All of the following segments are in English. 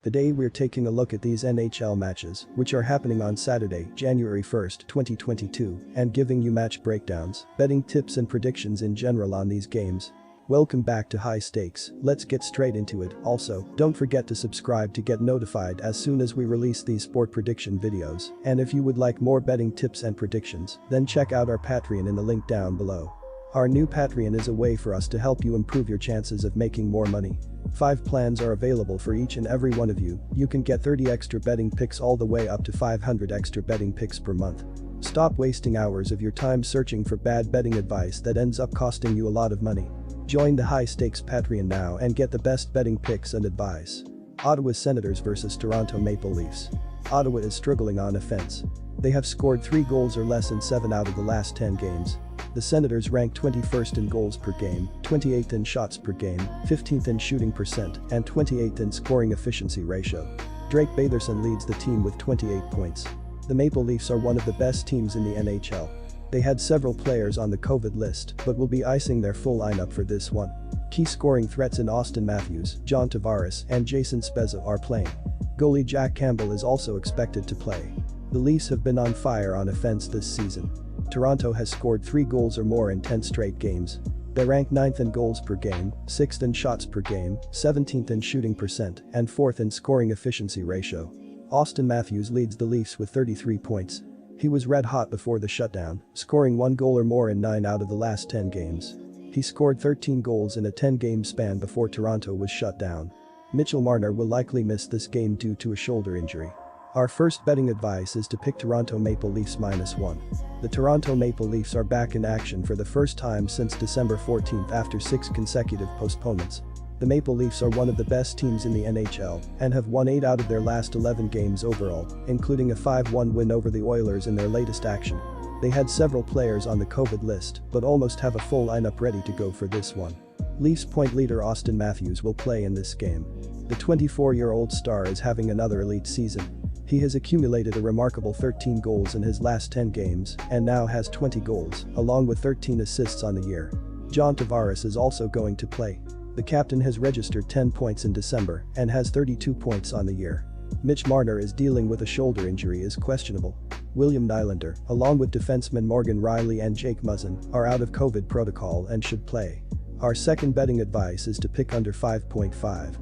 Today we're taking a look at these NHL matches, which are happening on Saturday, January 1st, 2022, and giving you match breakdowns, betting tips and predictions in general on these games. Welcome back to High Stakes, let's get straight into it. Also, don't forget to subscribe to get notified as soon as we release these sport prediction videos, and if you would like more betting tips and predictions, then check out our Patreon in the link down below. Our new Patreon is a way for us to help you improve your chances of making more money. 5 plans are available for each and every one of you. You can get 30 extra betting picks all the way up to 500 extra betting picks per month. Stop wasting hours of your time searching for bad betting advice that ends up costing you a lot of money. Join the High Stakes Patreon now and get the best betting picks and advice. Ottawa Senators vs Toronto Maple Leafs. Ottawa is struggling on offense. They have scored 3 goals or less in 7 out of the last 10 games. The Senators rank 21st in goals per game, 28th in shots per game, 15th in shooting percent, and 28th in scoring efficiency ratio. Drake Batherson leads the team with 28 points. The Maple Leafs are one of the best teams in the NHL. They had several players on the COVID list but will be icing their full lineup for this one. Key scoring threats in Austin Matthews, John Tavares, and Jason Spezza are playing. Goalie Jack Campbell is also expected to play. The Leafs have been on fire on offense this season. Toronto has scored 3 goals or more in 10 straight games. They rank 9th in goals per game, 6th in shots per game, 17th in shooting percent, and 4th in scoring efficiency ratio. Austin Matthews leads the Leafs with 33 points. He was red hot before the shutdown, scoring 1 goal or more in 9 out of the last 10 games. He scored 13 goals in a 10-game span before Toronto was shut down. Mitchell Marner will likely miss this game due to a shoulder injury. Our first betting advice is to pick Toronto Maple Leafs -1. The Toronto Maple Leafs are back in action for the first time since December 14th after 6 consecutive postponements. The Maple Leafs are one of the best teams in the NHL and have won 8 out of their last 11 games overall, including a 5-1 win over the Oilers in their latest action. They had several players on the COVID list but almost have a full lineup ready to go for this one. Leafs point leader Austin Matthews will play in this game. The 24-year-old star is having another elite season. He has accumulated a remarkable 13 goals in his last 10 games and now has 20 goals, along with 13 assists on the year. John Tavares is also going to play. The captain has registered 10 points in December and has 32 points on the year. Mitch Marner is dealing with a shoulder injury is questionable. William Nylander, along with defensemen Morgan Rielly and Jake Muzzin, are out of COVID protocol and should play. Our second betting advice is to pick under 5.5.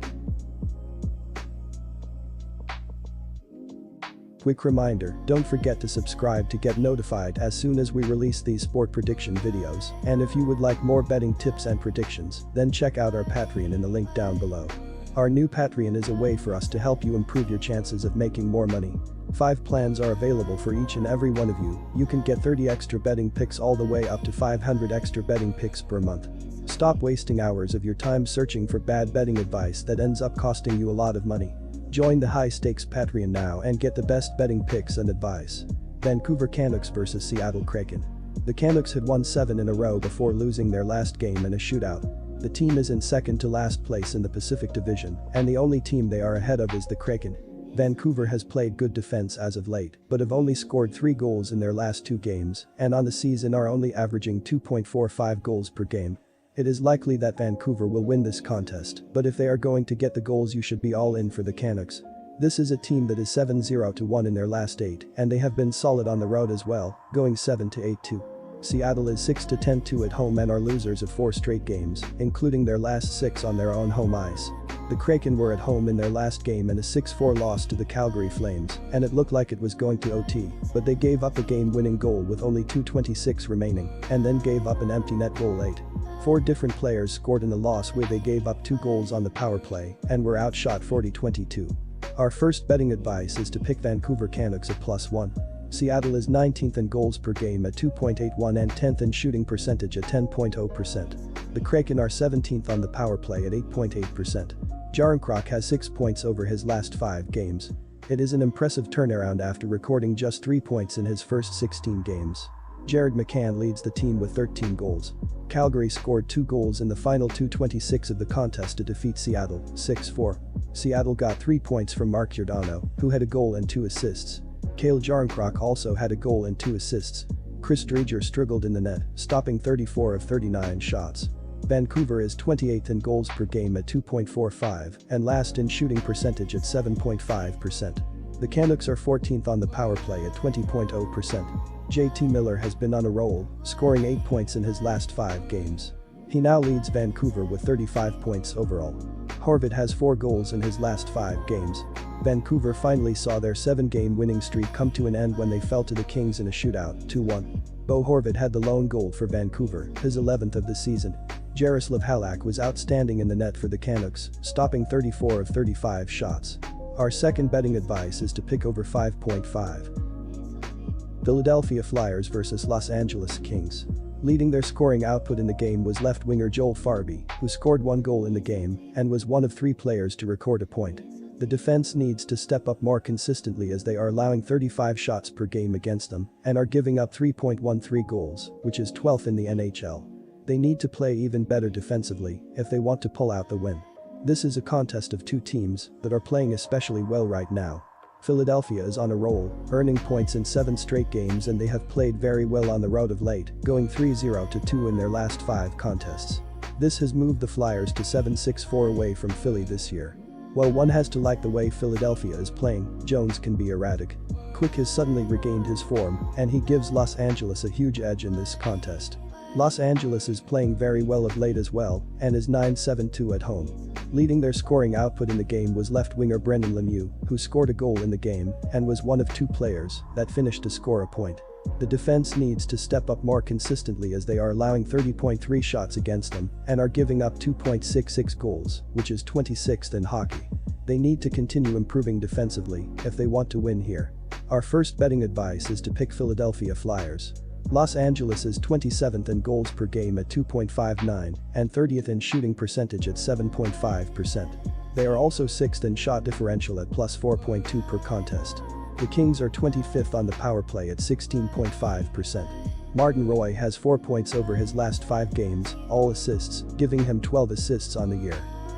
Quick reminder, don't forget to subscribe to get notified as soon as we release these sport prediction videos, and if you would like more betting tips and predictions, then check out our Patreon in the link down below. Our new Patreon is a way for us to help you improve your chances of making more money. 5 plans are available for each and every one of you. You can get 30 extra betting picks all the way up to 500 extra betting picks per month. Stop wasting hours of your time searching for bad betting advice that ends up costing you a lot of money. Join the High Stakes Patreon now and get the best betting picks and advice. Vancouver Canucks vs Seattle Kraken. The Canucks had won 7 in a row before losing their last game in a shootout. The team is in second to last place in the Pacific Division, and the only team they are ahead of is the Kraken. Vancouver has played good defense as of late, but have only scored 3 goals in their last 2 games, and on the season are only averaging 2.45 goals per game. It is likely that Vancouver will win this contest, but if they are going to get the goals, you should be all in for the Canucks. This is a team that is 7-0-1 in their last 8, and they have been solid on the road as well, going 7-8-2. Seattle is 6-10-2 at home and are losers of 4 straight games, including their last 6 on their own home ice. The Kraken were at home in their last game in a 6-4 loss to the Calgary Flames, and it looked like it was going to OT, but they gave up a game-winning goal with only 2:26 remaining, and then gave up an empty net goal late. 4 different players scored in the loss where they gave up 2 goals on the power play and were outshot 40-22. Our first betting advice is to pick Vancouver Canucks at +1. Seattle is 19th in goals per game at 2.81 and 10th in shooting percentage at 10.0%. The Kraken are 17th on the power play at 8.8%. Jarnkrok has 6 points over his last 5 games. It is an impressive turnaround after recording just 3 points in his first 16 games. Jared McCann leads the team with 13 goals. Calgary scored 2 goals in the final 2:26 of the contest to defeat Seattle, 6-4. Seattle got 3 points from Mark Giordano, who had a goal and 2 assists. Cale Jarnkrok also had a goal and 2 assists. Chris Driedger struggled in the net, stopping 34 of 39 shots. Vancouver is 28th in goals per game at 2.45 and last in shooting percentage at 7.5%. The Canucks are 14th on the power play at 20.0%. JT Miller has been on a roll, scoring 8 points in his last 5 games. He now leads Vancouver with 35 points overall. Horvat has 4 goals in his last 5 games. Vancouver finally saw their 7-game winning streak come to an end when they fell to the Kings in a shootout, 2-1. Bo Horvat had the lone goal for Vancouver, his 11th of the season. Jaroslav Halak was outstanding in the net for the Canucks, stopping 34 of 35 shots. Our second betting advice is to pick over 5.5. Philadelphia Flyers vs Los Angeles Kings. Leading their scoring output in the game was left winger Joel Farabee, who scored 1 goal in the game and was one of 3 players to record a point. The defense needs to step up more consistently as they are allowing 35 shots per game against them and are giving up 3.13 goals, which is 12th in the NHL. They need to play even better defensively if they want to pull out the win. This is a contest of 2 teams that are playing especially well right now. Philadelphia is on a roll, earning points in 7 straight games, and they have played very well on the road of late, going 3-0-2 in their last 5 contests. This has moved the Flyers to 7-6-4 away from Philly this year. While one has to like the way Philadelphia is playing, Jones can be erratic. Quick has suddenly regained his form, and he gives Los Angeles a huge edge in this contest. Los Angeles is playing very well of late as well and is 9-7-2 at home. Leading their scoring output in the game was left winger Brendan Lemieux, who scored a goal in the game and was one of 2 players that finished to score a point. The defense needs to step up more consistently as they are allowing 30.3 shots against them and are giving up 2.66 goals, which is 26th in hockey. They need to continue improving defensively if they want to win here. Our first betting advice is to pick Philadelphia Flyers. Los Angeles is 27th in goals per game at 2.59 and 30th in shooting percentage at 7.5%. They are also 6th in shot differential at plus 4.2 per contest. The Kings are 25th on the power play at 16.5%. Martin Roy has 4 points over his last 5 games, all assists, giving him 12 assists on the year.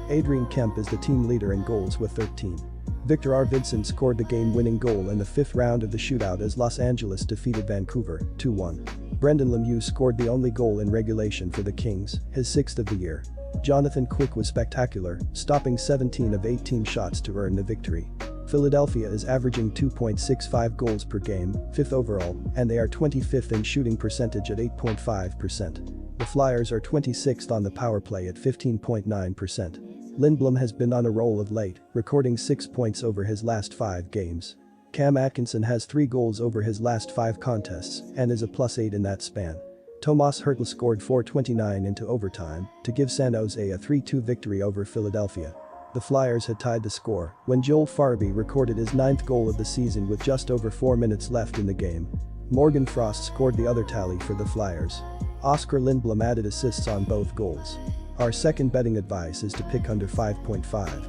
Adrian Kemp is the team leader in goals with 13. Victor Arvidsson scored the game-winning goal in the 5th round of the shootout as Los Angeles defeated Vancouver, 2-1. Brendan Lemieux scored the only goal in regulation for the Kings, his 6th of the year. Jonathan Quick was spectacular, stopping 17 of 18 shots to earn the victory. Philadelphia is averaging 2.65 goals per game, 5th overall, and they are 25th in shooting percentage at 8.5%. The Flyers are 26th on the power play at 15.9%. Lindblom has been on a roll of late, recording 6 points over his last 5 games. Cam Atkinson has 3 goals over his last 5 contests and is a +8 in that span. Tomas Hertl scored 4:29 into overtime to give San Jose a 3-2 victory over Philadelphia. The Flyers had tied the score when Joel Farabee recorded his 9th goal of the season with just over 4 minutes left in the game. Morgan Frost scored the other tally for the Flyers. Oskar Lindblom added assists on both goals. Our second betting advice is to pick under 5.5.